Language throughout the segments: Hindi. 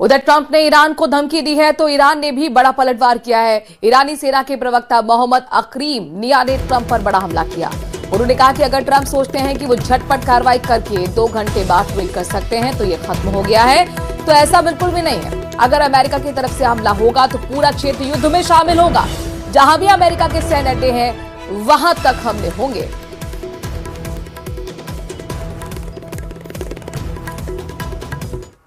उधर ट्रंप ने ईरान को धमकी दी है तो ईरान ने भी बड़ा पलटवार किया है। ईरानी सेना के प्रवक्ता मोहम्मद अकरीम निया ने ट्रंप पर बड़ा हमला किया। उन्होंने कहा कि अगर ट्रंप सोचते हैं कि वो झटपट कार्रवाई करके 2 घंटे बाद ट्वीट कर सकते हैं तो ये खत्म हो गया है, तो ऐसा बिल्कुल भी नहीं है। अगर अमेरिका की तरफ से हमला होगा तो पूरा क्षेत्र युद्ध में शामिल होगा। जहां भी अमेरिका के सैन्य अड्डे हैं वहां तक हमले होंगे।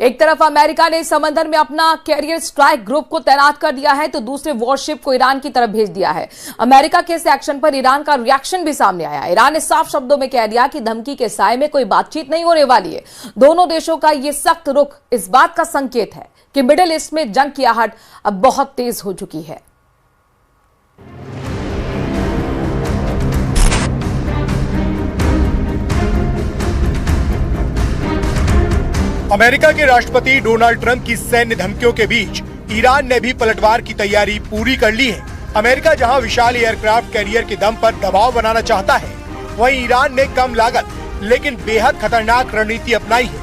एक तरफ अमेरिका ने समंदर में अपना कैरियर स्ट्राइक ग्रुप को तैनात कर दिया है तो दूसरे वॉरशिप को ईरान की तरफ भेज दिया है। अमेरिका के इस एक्शन पर ईरान का रिएक्शन भी सामने आया। ईरान ने साफ शब्दों में कह दिया कि धमकी के साए में कोई बातचीत नहीं होने वाली है। दोनों देशों का ये सख्त रुख इस बात का संकेत है कि मिडिल ईस्ट में जंग की आहट अब बहुत तेज हो चुकी है। अमेरिका के राष्ट्रपति डोनाल्ड ट्रंप की सैन्य धमकियों के बीच ईरान ने भी पलटवार की तैयारी पूरी कर ली है। अमेरिका जहां विशाल एयरक्राफ्ट कैरियर के दम पर दबाव बनाना चाहता है, वहीं ईरान ने कम लागत लेकिन बेहद खतरनाक रणनीति अपनाई है।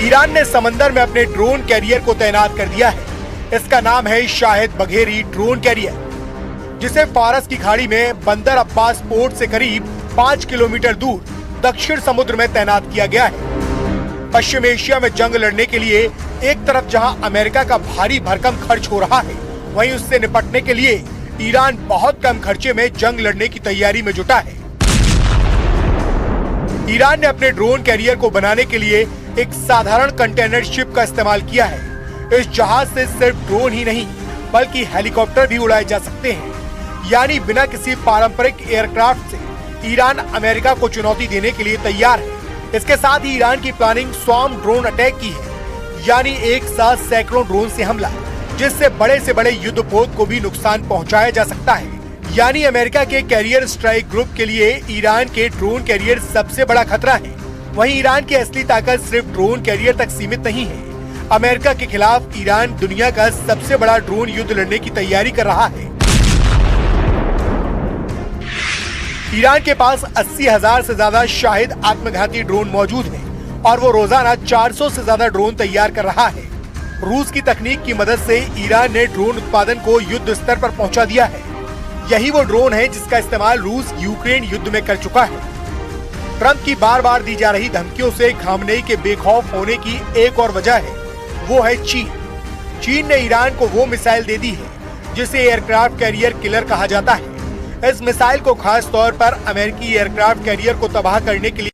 ईरान ने समंदर में अपने ड्रोन कैरियर को तैनात कर दिया है। इसका नाम है शाहिद बघेरी ड्रोन कैरियर, जिसे फारस की खाड़ी में बंदर अब्बास पोर्ट से करीब 5 किलोमीटर दूर दक्षिण समुद्र में तैनात किया गया है। पश्चिम एशिया में जंग लड़ने के लिए एक तरफ जहां अमेरिका का भारी भरकम खर्च हो रहा है, वहीं उससे निपटने के लिए ईरान बहुत कम खर्चे में जंग लड़ने की तैयारी में जुटा है। ईरान ने अपने ड्रोन कैरियर को बनाने के लिए एक साधारण कंटेनर शिप का इस्तेमाल किया है। इस जहाज से सिर्फ ड्रोन ही नहीं बल्कि हेलीकॉप्टर भी उड़ाए जा सकते हैं। यानी बिना किसी पारंपरिक एयरक्राफ्ट से ईरान अमेरिका को चुनौती देने के लिए तैयार है। इसके साथ ही ईरान की प्लानिंग स्वार्म ड्रोन अटैक की है, यानी एक साथ सैकड़ों ड्रोन से हमला, जिससे बड़े से बड़े युद्धपोत को भी नुकसान पहुंचाया जा सकता है। यानी अमेरिका के कैरियर स्ट्राइक ग्रुप के लिए ईरान के ड्रोन कैरियर सबसे बड़ा खतरा है। वहीं ईरान की असली ताकत सिर्फ ड्रोन कैरियर तक सीमित नहीं है। अमेरिका के खिलाफ ईरान दुनिया का सबसे बड़ा ड्रोन युद्ध लड़ने की तैयारी कर रहा है। ईरान के पास 80,000 से ज्यादा शाहिद आत्मघाती ड्रोन मौजूद हैं और वो रोजाना 400 से ज्यादा ड्रोन तैयार कर रहा है। रूस की तकनीक की मदद से ईरान ने ड्रोन उत्पादन को युद्ध स्तर पर पहुंचा दिया है। यही वो ड्रोन है जिसका इस्तेमाल रूस यूक्रेन युद्ध में कर चुका है। ट्रंप की बार बार दी जा रही धमकियों से खामनेई के बेखौफ होने की एक और वजह है, वो है चीन। चीन ने ईरान को वो मिसाइल दे दी है जिसे एयरक्राफ्ट कैरियर किलर कहा जाता है। इस मिसाइल को खास तौर पर अमेरिकी एयरक्राफ्ट कैरियर को तबाह करने के लिए